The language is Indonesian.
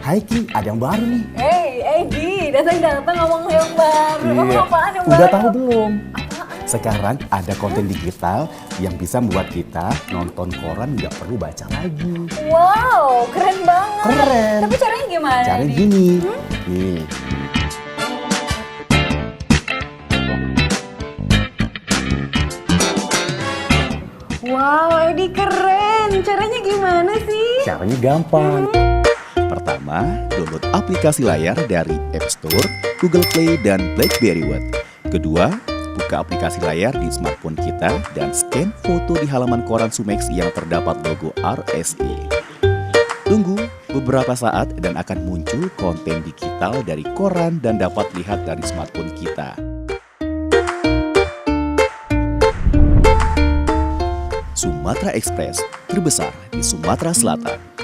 Hai Ki, ada yang baru nih. Egi, datang-datang ngomong yang baru. Ngomong Iya. apaan yang Udah baru? tahu belum? Apaan? Sekarang ada konten digital yang bisa membuat kita nonton koran nggak perlu baca lagi. Wow, keren banget. Keren. Tapi caranya gimana? Caranya nih? gini. Nih. Wow, Edi keren. Caranya gimana sih? Caranya gampang. Pertama, download aplikasi layar dari App Store, Google Play, dan BlackBerry World. Kedua, buka aplikasi layar di smartphone kita dan scan foto di halaman koran Sumex yang terdapat logo RSI. Tunggu beberapa saat dan akan muncul konten digital dari koran dan dapat lihat dari smartphone kita. Sumatera Express terbesar di Sumatera Selatan.